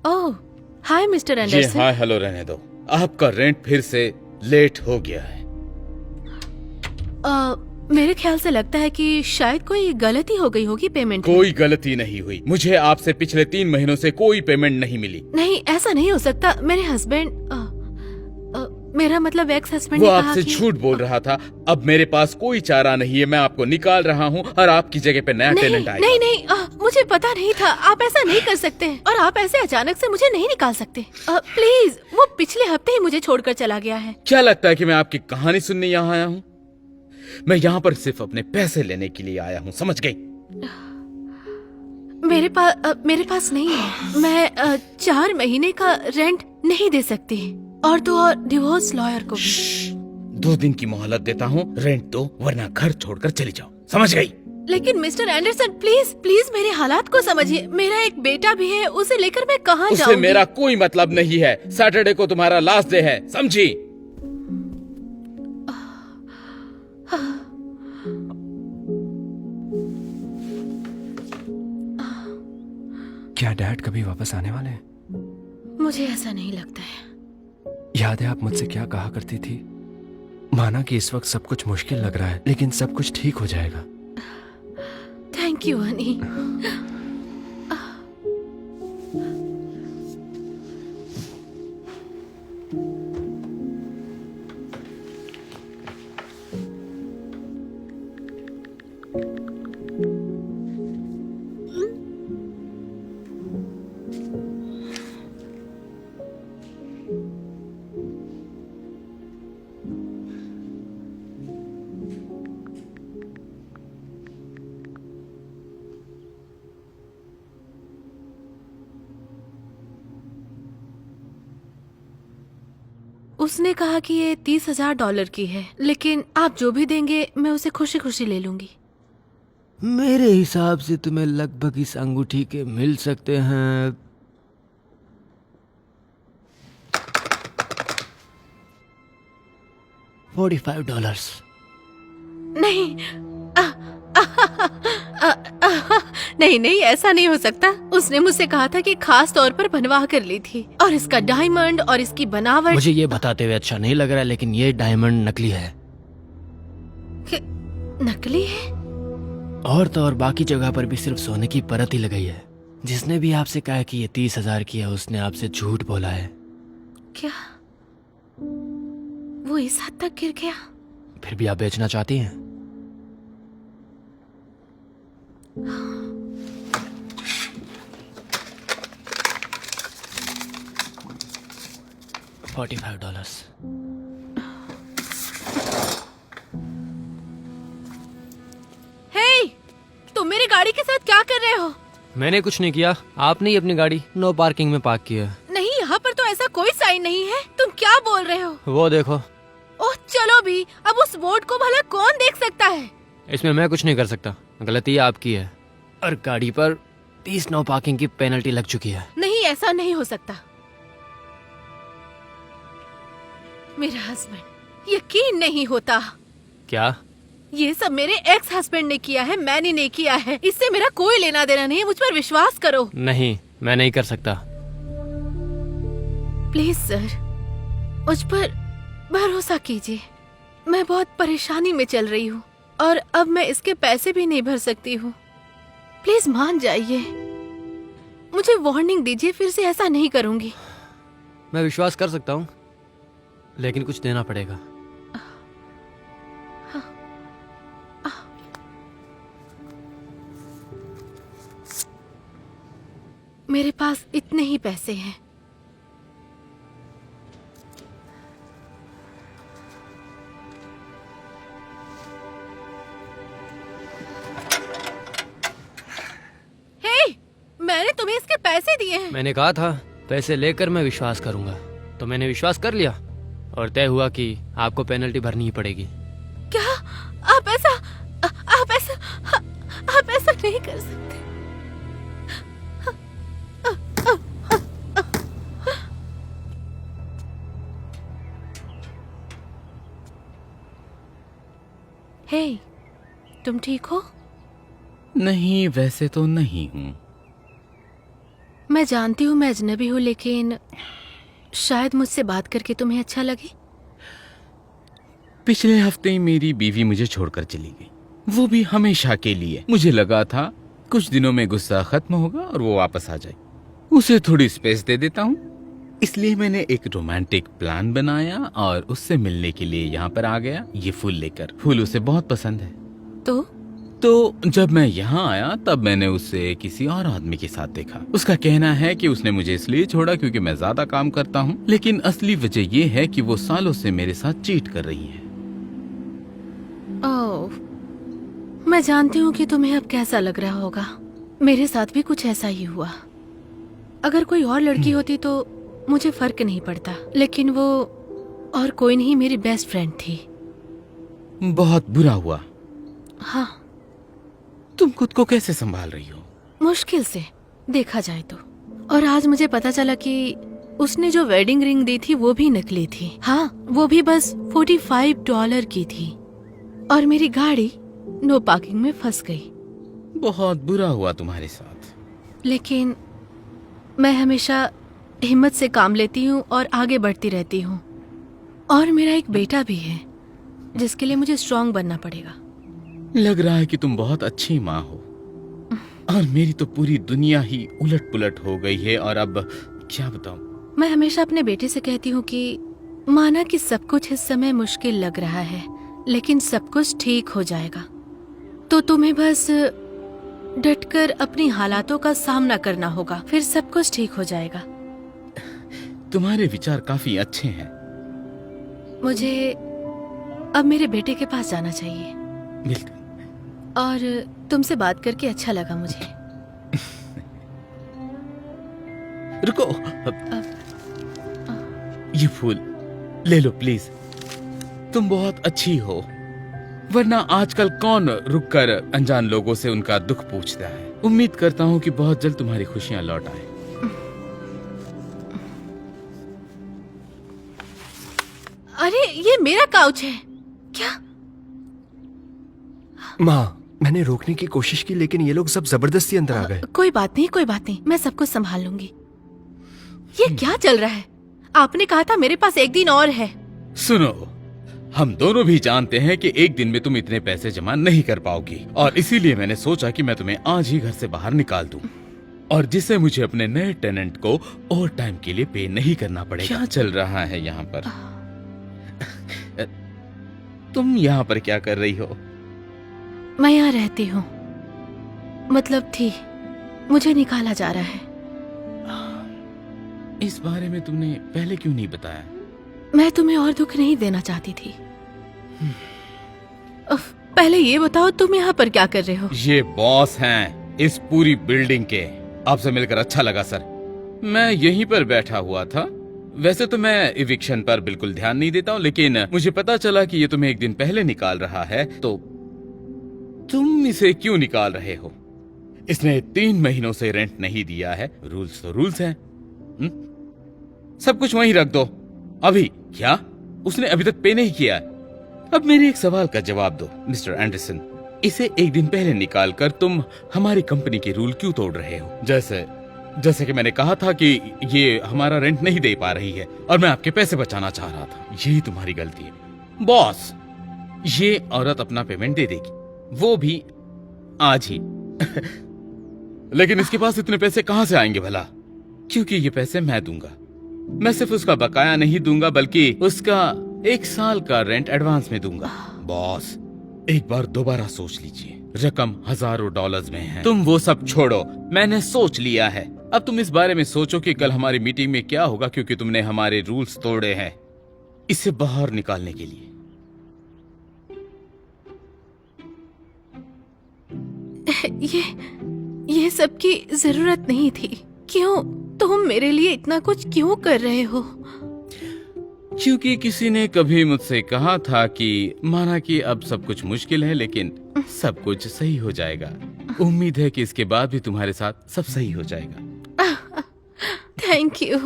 ओह, हाय mister जी Anderson. हाँ, hello, रहने दो। आपका रेंट फिर से लेट हो गया है। मेरे ख्याल से लगता है कि शायद कोई गलती हो गई होगी पेमेंट में। कोई गलती नहीं हुई। मुझे आपसे पिछले 3 महीनों से कोई पेमेंट नहीं मिली। नहीं, ऐसा नहीं हो सकता। मेरे हस्बैंड, मेरा मतलब एक्स हस्बैंड वो ने कहा आपसे कि झूठ बोल रहा था। अब मेरे पास कोई चारा नहीं है, मैं आपको निकाल रहा हूँ और आपकी जगह पे नया नहीं टेनेंट आएगा। नहीं नहीं, मुझे पता नहीं था। आप ऐसा नहीं कर सकते और आप ऐसे अचानक से मुझे नहीं निकाल सकते। प्लीज, वो पिछले हफ्ते ही मुझे छोड़कर चला गया है। क्या लगता है कि मैं आपकी कहानी सुनने यहाँ आया हूँ? मैं यहाँ पर सिर्फ अपने पैसे लेने के लिए आया हूँ, समझ गई? मेरे पास नहीं है। मैं 4 महीने का रेंट नहीं दे सकती, और तो और डिवोर्स लॉयर को भी। 2 दिन की मोहलत देता हूँ, रेंट दो वरना घर छोड़कर चली जाओ, समझ गई? लेकिन मिस्टर एंडरसन, प्लीज प्लीज मेरे हालात को समझिए। मेरा एक बेटा भी है, उसे लेकर मैं कहाँ उससे जाऊंगी? मेरा कोई मतलब नहीं है। सैटरडे को तुम्हारा लास्ट डे है, समझी? क्या डैड कभी वापस आने वाले हैं? मुझे ऐसा नहीं लगता है। याद है आप मुझसे क्या कहा करती थी? माना कि इस वक्त सब कुछ मुश्किल लग रहा है, लेकिन सब कुछ ठीक हो जाएगा। Thank you Honey. उसने कहा कि ये $30,000 की है, लेकिन आप जो भी देंगे मैं उसे खुशी खुशी ले लूंगी। मेरे हिसाब से तुम्हें लगभग इस अंगूठी के मिल सकते हैं $45। नहीं, नहीं नहीं, ऐसा नहीं हो सकता। उसने मुझसे कहा था कि खास तौर पर बनवा कर ली थी, और इसका डायमंड और इसकी बनावट। मुझे ये बताते हुए अच्छा नहीं लग रहा है, लेकिन ये डायमंड नकली है। नकली है? और तो और बाकी जगह पर भी सिर्फ सोने की परत ही लगाई है। जिसने भी आपसे कहा कि ये 30,000 की है, उसने आपसे झूठ बोला है। क्या वो इस हद तक गिर गया? फिर भी आप बेचना चाहती हैं? $45। हे, तुम मेरी गाड़ी के साथ क्या कर रहे हो? मैंने कुछ नहीं किया, आपने ही अपनी गाड़ी नो पार्किंग में पार्क किया है। नहीं, यहाँ पर तो ऐसा कोई साइन नहीं है। तुम क्या बोल रहे हो? वो देखो। ओह चलो भी, अब उस बोर्ड को भला कौन देख सकता है? इसमें मैं कुछ नहीं कर सकता, गलती आपकी है। और गाड़ी पर 30 नो पार्किंग की पेनल्टी लग चुकी है। नहीं, ऐसा नहीं हो सकता। मेरा हस्बैंड, यकीन नहीं होता। क्या? ये सब मेरे एक्स हस्बैंड ने किया है, मैंने नहीं किया है। इससे मेरा कोई लेना देना नहीं है। मुझ पर विश्वास करो। नहीं, मैं नहीं कर सकता। प्लीज सर, मुझ पर भरोसा कीजिए। मैं बहुत परेशानी में चल रही हूँ और अब मैं इसके पैसे भी नहीं भर सकती हूँ। प्लीज मान जाइए, मुझे वार्निंग दीजिए, फिर से ऐसा नहीं करूंगी। मैं विश्वास कर सकता हूँ, लेकिन कुछ देना पड़ेगा। मेरे पास इतने ही पैसे हैं। हे, मैंने तुम्हें इसके पैसे दिए हैं। मैंने कहा था पैसे लेकर मैं विश्वास करूंगा, तो मैंने विश्वास कर लिया और तय हुआ कि आपको पेनल्टी भरनी ही पड़ेगी। क्या? आप ऐसा नहीं कर सकते। हे, तुम ठीक हो? नहीं, वैसे तो नहीं हूँ। मैं जानती हूँ मैं अजनबी हूँ, लेकिन शायद मुझसे बात करके तुम्हें अच्छा लगे। पिछले हफ्ते ही मेरी बीवी मुझे छोड़कर चली गई, वो भी हमेशा के लिए। मुझे लगा था कुछ दिनों में गुस्सा खत्म होगा और वो वापस आ जाए, उसे थोड़ी स्पेस दे देता हूँ। इसलिए मैंने एक रोमांटिक प्लान बनाया और उससे मिलने के लिए यहाँ पर आ गया, ये फूल लेकर। फूल उसे बहुत पसंद है। तो जब मैं यहाँ आया तब मैंने उसे किसी और आदमी के साथ देखा। उसका कहना है कि उसने मुझे इसलिए छोड़ा क्योंकि मैं ज्यादा काम करता हूँ, लेकिन असली वजह ये है कि वो सालों से मेरे साथ चीट कर रही है। ओह, मैं जानती हूँ कि तुम्हें अब कैसा लग रहा होगा। मेरे साथ भी कुछ ऐसा ही हुआ। अगर कोई और लड़की होती तो मुझे फर्क नहीं पड़ता, लेकिन वो और कोई नहीं, मेरी बेस्ट फ्रेंड थी। बहुत बुरा हुआ। हाँ, तुम खुद को कैसे संभाल रही हो? मुश्किल से, देखा जाए तो। और आज मुझे पता चला कि उसने जो वेडिंग रिंग दी थी वो भी नकली थी। हाँ, वो भी बस $45 की थी। और मेरी गाड़ी नो पार्किंग में फंस गई। बहुत बुरा हुआ तुम्हारे साथ। लेकिन मैं हमेशा हिम्मत से काम लेती हूँ और आगे बढ़ती रहती हूँ। और मेरा एक बेटा भी है जिसके लिए मुझे स्ट्रांग बनना पड़ेगा। लग रहा है कि तुम बहुत अच्छी माँ हो, और मेरी तो पूरी दुनिया ही उलट पुलट हो गई है। और अब क्या बताऊं? मैं हमेशा अपने बेटे से कहती हूँ कि माना कि सब कुछ इस समय मुश्किल लग रहा है, लेकिन सब कुछ ठीक हो जाएगा। तो तुम्हें बस डटकर अपनी हालातों का सामना करना होगा, फिर सब कुछ ठीक हो जाएगा। तुम्हारे विचार काफी अच्छे हैं। मुझे अब मेरे बेटे के पास जाना चाहिए। बिल्कुल। और तुमसे बात करके अच्छा लगा मुझे। रुको, ये फूल ले लो प्लीज। तुम बहुत अच्छी हो, वरना आजकल कौन रुककर अनजान लोगों से उनका दुख पूछता है। उम्मीद करता हूँ कि बहुत जल्द तुम्हारी खुशियां लौट आए। अरे, ये मेरा काउच है क्या? माँ, मैंने रोकने की कोशिश की लेकिन ये लोग सब जबरदस्ती अंदर आ गए। कोई बात नहीं, कोई बात नहीं, मैं सब कुछ संभाल लूंगी। ये क्या चल रहा है? आपने कहा था मेरे पास एक दिन और है। सुनो, हम दोनों भी जानते हैं कि एक दिन में तुम इतने पैसे जमा नहीं कर पाओगी, और इसीलिए मैंने सोचा कि मैं तुम्हें आज ही घर से बाहर निकाल दूं, और जिससे मुझे अपने नए टेनेंट को ओवर टाइम के लिए पे नहीं करना पड़ेगा। क्या चल रहा है यहाँ पर? तुम यहाँ पर क्या कर रही हो? मैं यहाँ रहती हूँ, मतलब थी, मुझे निकाला जा रहा है। इस बारे में तुमने पहले क्यों नहीं बताया? मैं तुम्हें और दुख नहीं देना चाहती थी। उफ, पहले ये बताओ तुम यहाँ पर क्या कर रहे हो? ये बॉस हैं इस पूरी बिल्डिंग के। आपसे मिलकर अच्छा लगा सर। मैं यहीं पर बैठा हुआ था। वैसे तो मैं इविक्शन पर बिल्कुल ध्यान नहीं देता हूँ, लेकिन मुझे पता चला कि ये तुम्हें एक दिन पहले निकाल रहा है, तो तुम इसे क्यों निकाल रहे हो? इसने 3 महीनों से रेंट नहीं दिया है। रूल्स तो रूल्स हैं। सब कुछ वहीं रख दो अभी। क्या? उसने अभी तक पे नहीं किया है? अब मेरे एक सवाल का जवाब दो मिस्टर एंडरसन। इसे एक दिन पहले निकालकर तुम हमारी कंपनी के रूल क्यों तोड़ रहे हो? जैसे कि मैंने कहा था कि ये हमारा रेंट नहीं दे पा रही है और मैं आपके पैसे बचाना चाह रहा था। यही तुम्हारी गलती है बॉस। ये औरत अपना पेमेंट दे देगी, वो भी आज ही। लेकिन इसके पास इतने पैसे कहां से आएंगे भला? क्योंकि ये पैसे मैं दूंगा। मैं सिर्फ उसका बकाया नहीं दूंगा, बल्कि उसका 1 साल का रेंट एडवांस में दूंगा। बॉस, एक बार दोबारा सोच लीजिए। रकम हजारों डॉलर्स में है। तुम वो सब छोड़ो, मैंने सोच लिया है। अब तुम इस बारे में सोचो कि कल हमारी मीटिंग में क्या होगा, क्योंकि तुमने हमारे रूल्स तोड़े हैं इसे बाहर निकालने के लिए। ये सब की जरूरत नहीं थी। क्यों? तुम मेरे लिए इतना कुछ क्यों कर रहे हो? क्योंकि किसी ने कभी मुझसे कहा था कि माना कि अब सब कुछ मुश्किल है, लेकिन सब कुछ सही हो जाएगा। उम्मीद है कि इसके बाद भी तुम्हारे साथ सब सही हो जाएगा। Thank you.